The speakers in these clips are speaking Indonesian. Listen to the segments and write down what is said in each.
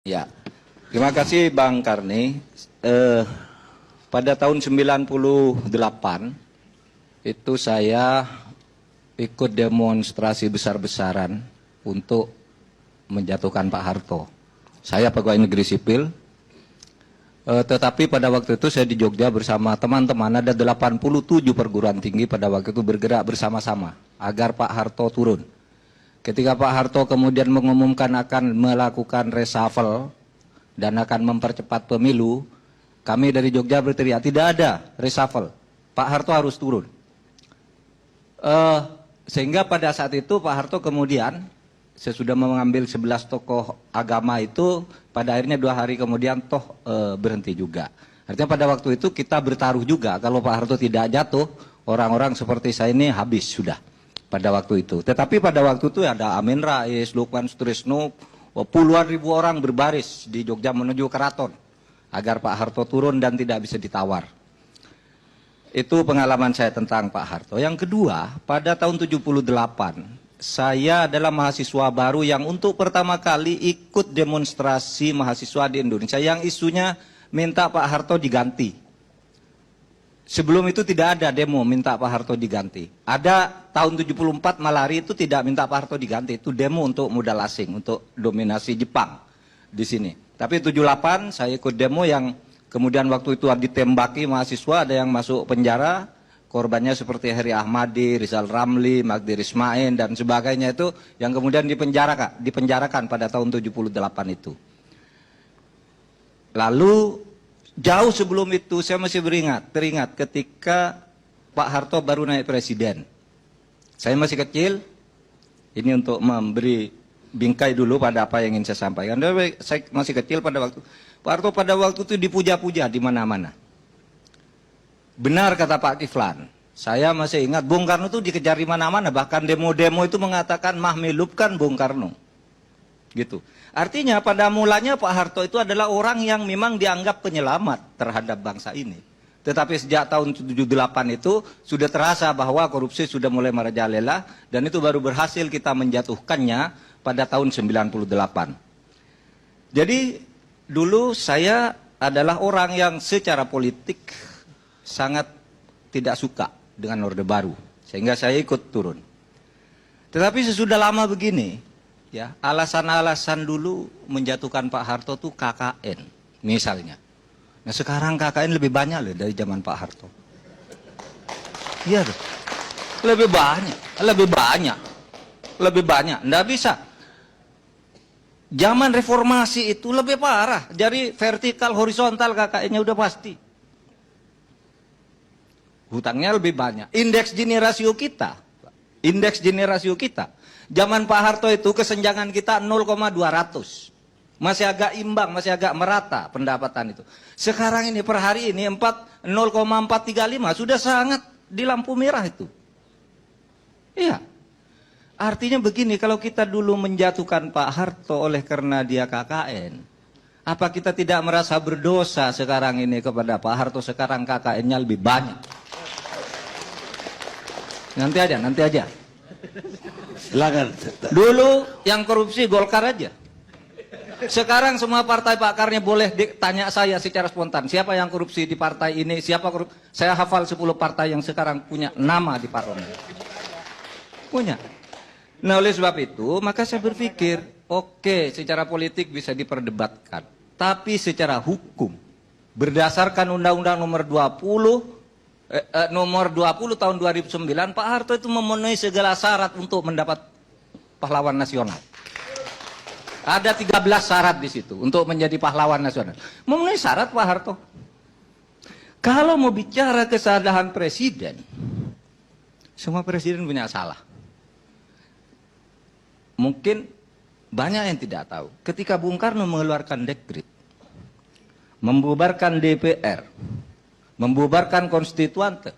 Ya, terima kasih Bang Karni. Pada tahun 98 itu saya ikut demonstrasi besar-besaran untuk menjatuhkan Pak Harto. Saya pegawai negeri sipil, tetapi pada waktu itu saya di Jogja bersama teman-teman, ada 87 perguruan tinggi pada waktu itu bergerak bersama-sama agar Pak Harto turun. Ketika Pak Harto kemudian mengumumkan akan melakukan reshuffle dan akan mempercepat pemilu, kami dari Jogja berteriak, tidak ada reshuffle, Pak Harto harus turun. Sehingga pada saat itu Pak Harto kemudian, sesudah mengambil 11 tokoh agama itu, pada akhirnya 2 hari kemudian toh berhenti juga. Artinya pada waktu itu kita bertaruh juga, kalau Pak Harto tidak jatuh, orang-orang seperti saya ini habis sudah. Pada waktu itu. Tetapi pada waktu itu ada Amin Rais, Lukman Sutrisno, puluhan ribu orang berbaris di Jogja menuju keraton agar Pak Harto turun dan tidak bisa ditawar. Itu pengalaman saya tentang Pak Harto. Yang kedua, pada tahun 78, saya adalah mahasiswa baru yang untuk pertama kali ikut demonstrasi mahasiswa di Indonesia yang isunya minta Pak Harto diganti. Sebelum itu tidak ada demo minta Pak Harto diganti. Ada tahun 74 Malari itu tidak minta Pak Harto diganti. Itu demo untuk modal asing, untuk dominasi Jepang di sini. Tapi 78 saya ikut demo yang kemudian waktu itu ditembaki mahasiswa, ada yang masuk penjara. Korbannya seperti Heri Ahmadi, Rizal Ramli, Magdir Ismail dan sebagainya itu yang kemudian dipenjarakan pada tahun 78 itu. Lalu jauh sebelum itu saya masih teringat ketika Pak Harto baru naik presiden. Saya masih kecil, ini untuk memberi bingkai dulu pada apa yang ingin saya sampaikan. Saya masih kecil pada waktu, Pak Harto pada waktu itu dipuja-puja di mana-mana. Benar kata Pak Kiflan, saya masih ingat Bung Karno itu dikejar di mana-mana, bahkan demo-demo itu mengatakan mahmilupkan Bung Karno. Gitu. Artinya pada mulanya Pak Harto itu adalah orang yang memang dianggap penyelamat terhadap bangsa ini. Tetapi sejak tahun 78 itu sudah terasa bahwa korupsi sudah mulai merajalela dan itu baru berhasil kita menjatuhkannya pada tahun 98. Jadi dulu saya adalah orang yang secara politik sangat tidak suka dengan Orde Baru. Sehingga saya ikut turun. Tetapi sesudah lama begini, ya, alasan-alasan dulu menjatuhkan Pak Harto tuh KKN misalnya. Nah sekarang KKN lebih banyak loh dari zaman Pak Harto. Iya loh. Lebih banyak. Nggak bisa. Zaman reformasi itu lebih parah. Jadi vertikal horizontal KKN-nya udah pasti. Hutangnya lebih banyak. Indeks Gini rasio kita. Zaman Pak Harto itu kesenjangan kita 0,200. Masih agak imbang, masih agak merata pendapatan itu. Sekarang ini per hari ini 0,435 sudah sangat di lampu merah itu. Iya. Artinya begini, kalau kita dulu menjatuhkan Pak Harto oleh karena dia KKN, apa kita tidak merasa berdosa sekarang ini kepada Pak Harto, sekarang KKN-nya lebih banyak? Nanti aja. Silakan. Dulu yang korupsi Golkar aja. Sekarang semua partai Pak Karni boleh tanya saya secara spontan, siapa yang korupsi di partai ini, siapa korupsi. Saya hafal 10 partai yang sekarang punya nama di parlemen. Punya. Nah oleh sebab itu, maka saya berpikir, oke, secara politik bisa diperdebatkan. Tapi secara hukum, berdasarkan Undang-Undang nomor 20 tahun 2009, Pak Harto itu memenuhi segala syarat untuk mendapat pahlawan nasional. Ada 13 syarat di situ untuk menjadi pahlawan nasional. Memenuhi syarat Pak Harto. Kalau mau bicara kesalahan presiden, semua presiden punya salah. Mungkin banyak yang tidak tahu. Ketika Bung Karno mengeluarkan dekret, membubarkan DPR, membubarkan konstituante,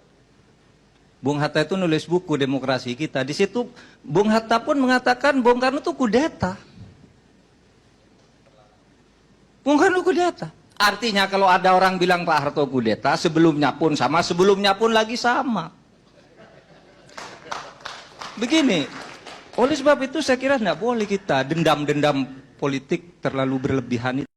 Bung Hatta itu nulis buku Demokrasi Kita. Di situ Bung Hatta pun mengatakan Bung Karno itu kudeta. Bung Karno kudeta. Artinya kalau ada orang bilang Pak Harto kudeta, sebelumnya pun sama, sebelumnya pun lagi sama. Begini, oleh sebab itu saya kira tidak boleh kita dendam-dendam politik terlalu berlebihan